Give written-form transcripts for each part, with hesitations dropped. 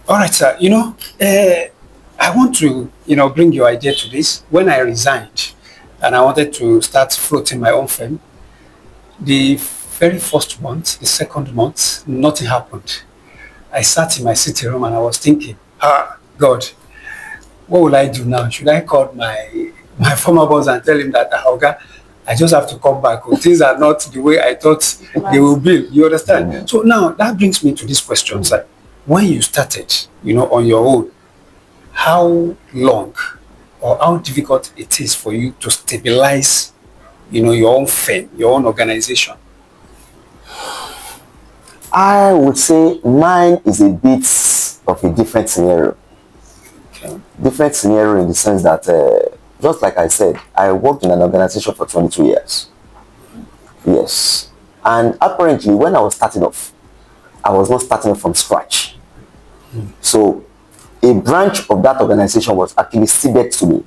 All right, sir. I want to, bring your idea to this. When I resigned and I wanted to start floating my own firm, the very first month, the second month, nothing happened. I sat in my sitting room and I was thinking, God, what will I do now? Should I call my former boss and tell him that, Oga, I just have to come back. Or things are not the way I thought they will be. You understand? Mm. So now that brings me to this question, sir. When you started, on your own, how long or how difficult it is for you to stabilize, your own firm, your own organization? I would say mine is a bit of a different scenario. Okay. Different scenario in the sense that, just like I said, I worked in an organization for 22 years. Yes. And apparently, when I was starting off, I was not starting off from scratch. So, a branch of that organization was actually ceded to me.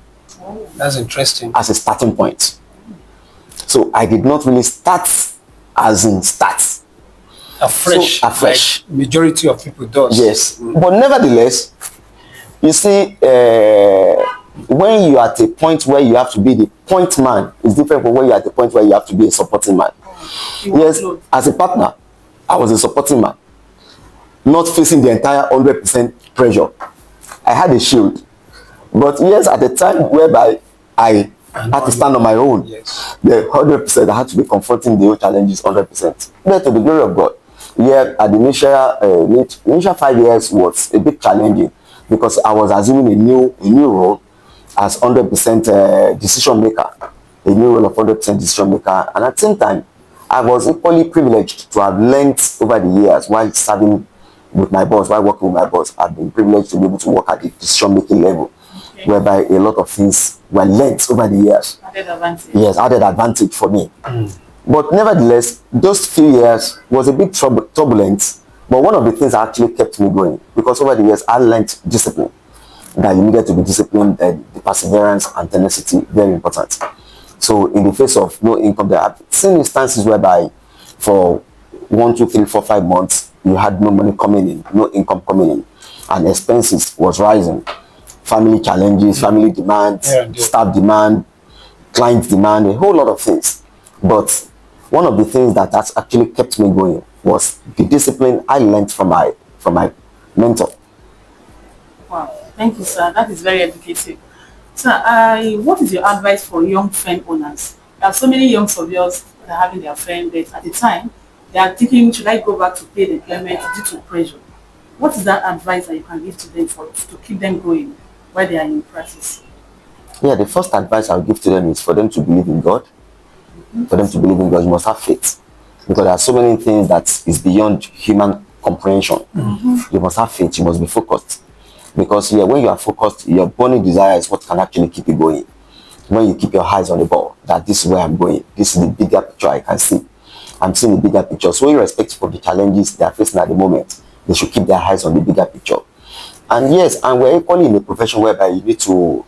That's interesting. As a starting point. So, I did not really start as in start. Afresh. So, afresh. Like majority of people does. Yes. But nevertheless, you see, when you are at a point where you have to be the point man, it's different from when you're at the point where you have to be a supporting man. Yes, as a partner, I was a supporting man, not facing the entire 100% pressure. I had a shield. But yes, at the time whereby I had to stand on my own, yes, the 100%, I had to be confronting the challenges 100%. But to the glory of God, yeah, at the initial 5 years was a bit challenging because I was assuming a new role as 100% decision maker, a new role of 100% decision maker, and at the same time, I was equally privileged to have learned over the years while serving with my boss, while working with my boss. I've been privileged to be able to work at the decision making level, okay, whereby a lot of things were learned over the years. Added advantage. Yes, added advantage for me. But nevertheless, those few years was a bit turbulent. But one of the things that actually kept me going, because over the years I learned discipline. That you needed to be disciplined, and the perseverance and tenacity, very important. So in the face of no income, there I've seen instances whereby for 1, 2, 3, 4, 5 months, you had no money coming in, no income coming in, and expenses was rising. Family challenges, family demand, staff demand, client demand, a whole lot of things. But one of the things that has actually kept me going was the discipline I learned from my mentor. Wow, thank you, sir. That is very educative. Sir, what is your advice for young firm owners? There are so many young surveyors that are having their firm, but at the time, they are thinking, should I go back to paid employment due to pressure? What is that advice that you can give to them to keep them going while they are in practice? Yeah, the first advice I'll give to them is for them to believe in God. For them to believe in God, you must have faith. Because there are so many things that is beyond human comprehension. You must have faith, you must be focused. Because when you are focused, your burning desire is what can actually keep you going. When you keep your eyes on the ball, that this is where I'm going, this is the bigger picture I can see. I'm seeing the bigger picture. So irrespective of the challenges they are facing at the moment, they should keep their eyes on the bigger picture. And yes, and we're equally in a profession whereby you need to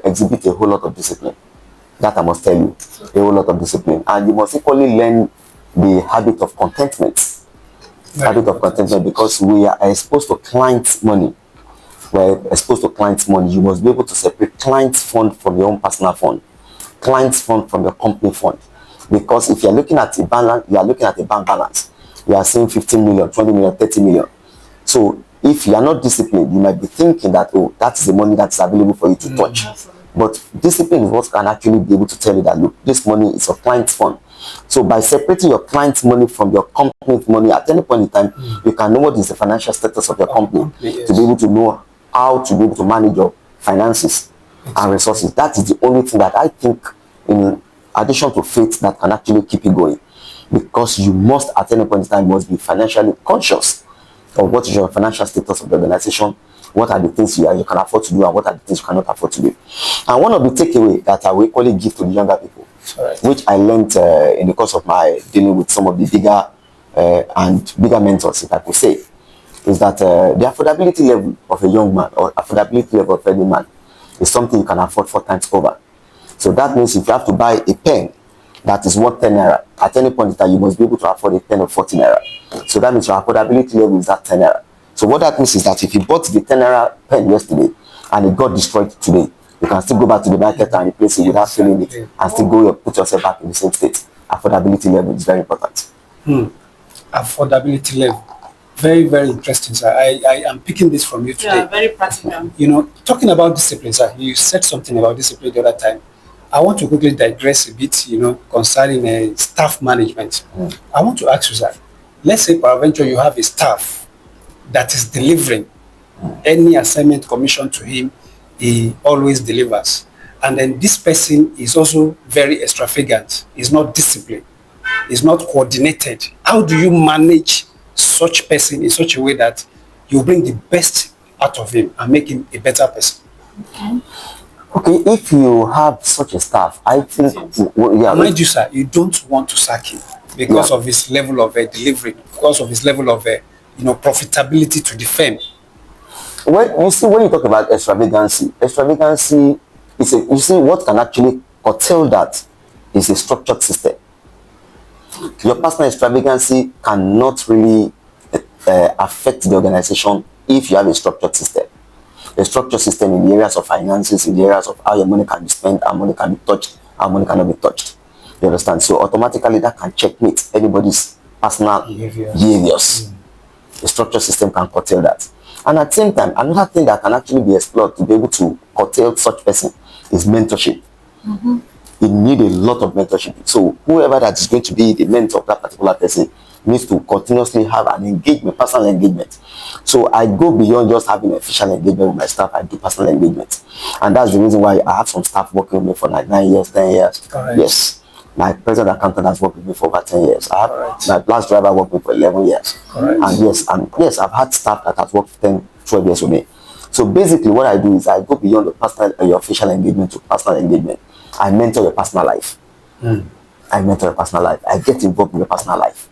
exhibit a whole lot of discipline. That I must tell you, a whole lot of discipline. And you must equally learn the habit of contentment. Because we are exposed to clients' money. We're exposed to clients' money. You must be able to separate clients' fund from your own personal fund, clients' fund from your company fund. Because if you're looking at a balance, you are looking at a bank balance. You are seeing 15 million, 20 million, 30 million. So if you are not disciplined, you might be thinking that, oh, that's the money that's available for you to touch. But discipline is what can actually be able to tell you that, look, this money is a client's fund. So by separating your client's money from your company's money, at any point in time, you can know what is the financial status of your company to be able to know how to be able to manage your finances and resources. That is the only thing that I think, in addition to faith, that can actually keep you going. Because you must, at any point in time, must be financially conscious of what is your financial status of the organization, what are the things you can afford to do, and what are the things you cannot afford to do. And one of the takeaways that I will equally give to the younger people, which I learned in the course of my dealing with some of the bigger mentors, if I could say, is that the affordability level of a young man or affordability level of any man is something you can afford 4 times over. So that means if you have to buy a pen that is worth 10 naira, at any point in time you must be able to afford a pen of 40 naira. So that means your affordability level is at 10 naira. So what that means is that if you bought the 10 naira pen yesterday and it got destroyed today, you can still go back to the market and replace it without feeling it, and still put yourself back in the same state. Affordability level is very important. Affordability level. Very, very interesting, sir. I am picking this from you today. Yeah, very practical. You know, talking about discipline, sir, you said something about discipline the other time. I want to quickly digress a bit, you know, concerning staff management. I want to ask you, sir, let's say peradventure you have a staff that is delivering any assignment commission to him, he always delivers. And then this person is also very extravagant, is not disciplined, is not coordinated. How do you manage such person in such a way that you bring the best out of him and make him a better person? Okay, if you have such a staff, I think, mind you, sir, you don't want to sack him because of his level of delivery, because of his level of profitability to the firm. When you talk about extravagancy is you see what can actually curtail that is a structured system. Your personal extravagancy cannot really affect the organization if you have a structured system. A structured system in the areas of finances, in the areas of how your money can be spent, how money can be touched, how money cannot be touched. You understand? So automatically that can checkmate anybody's personal behaviors. The structured system can curtail that. And at the same time, another thing that can actually be explored to be able to curtail such person is mentorship. You need a lot of mentorship. So whoever that is going to be the mentor of that particular person needs to continuously have an engagement, personal engagement. So I go beyond just having official engagement with my staff. I do personal engagement. And that's the reason why I have some staff working with me for like 9 years, 10 years. Yes. My present accountant has worked with me for over 10 years. I have my last driver worked with me for 11 years. And yes, I've had staff that has worked 10, 12 years with me. So basically what I do is I go beyond the personal, your official engagement to personal engagement. I mentor your personal life. I mentor your personal life. I get involved in your personal life.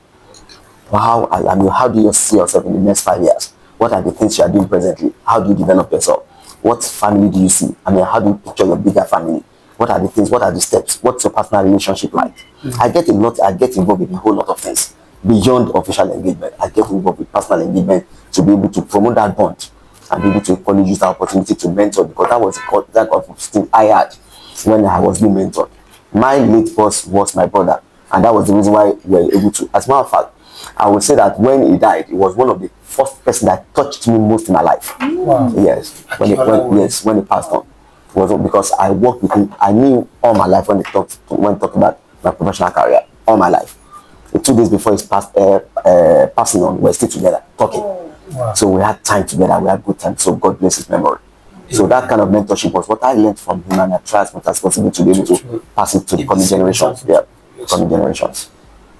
How do you see yourself in the next 5 years? What are the things you are doing presently? How do you develop yourself? What family do you see? How do you picture your bigger family? What are the things? What are the steps? What's your personal relationship like? I get involved in a whole lot of things beyond official engagement. I get involved with personal engagement to be able to promote that bond and be able to equally use that opportunity to mentor, because that was the thing I had when I was being mentored. My late boss was my brother, and that was the reason why we were able to. As a matter of fact, I would say that when he died, he was one of the first person that touched me most in my life. Wow. Yes, when he passed on, it was because I worked with him. I knew all my life when talking about my professional career, all my life. 2 days before his passing on, we're still together talking. Wow. So we had time together. We had good time. So God bless his memory. So that kind of mentorship was what I learned from him, and I try as much as possible to be able to pass it to the coming generations. Yeah, coming generations.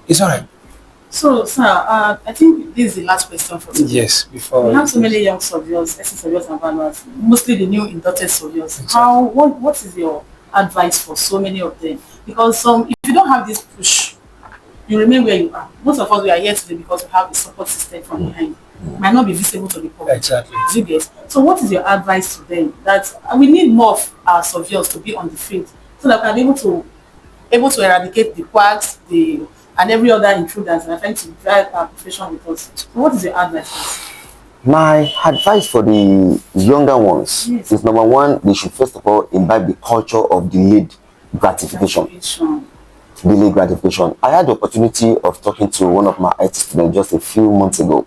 It's all right. So, sir, I think this is the last question for today. Yes, before we have so many young surveyors, assistant surveyors and valuers, mostly the new inducted surveyors. Exactly. What is your advice for so many of them? Because if you don't have this push, you remain where you are. Most of us, we are here today because we have a support system from behind. Might not be visible to the public. Exactly. You get? So what is your advice to them? That we need more of our surveyors to be on the field so that we can be able to eradicate the quacks, and every other intruders that are trying to drive our profession with us. So what is your advice? My advice for the younger ones is, number one, they should first of all imbibe the culture of delayed gratification. Delayed gratification. I had the opportunity of talking to one of my IT students just a few months ago,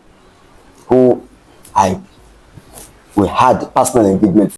who we had personal engagement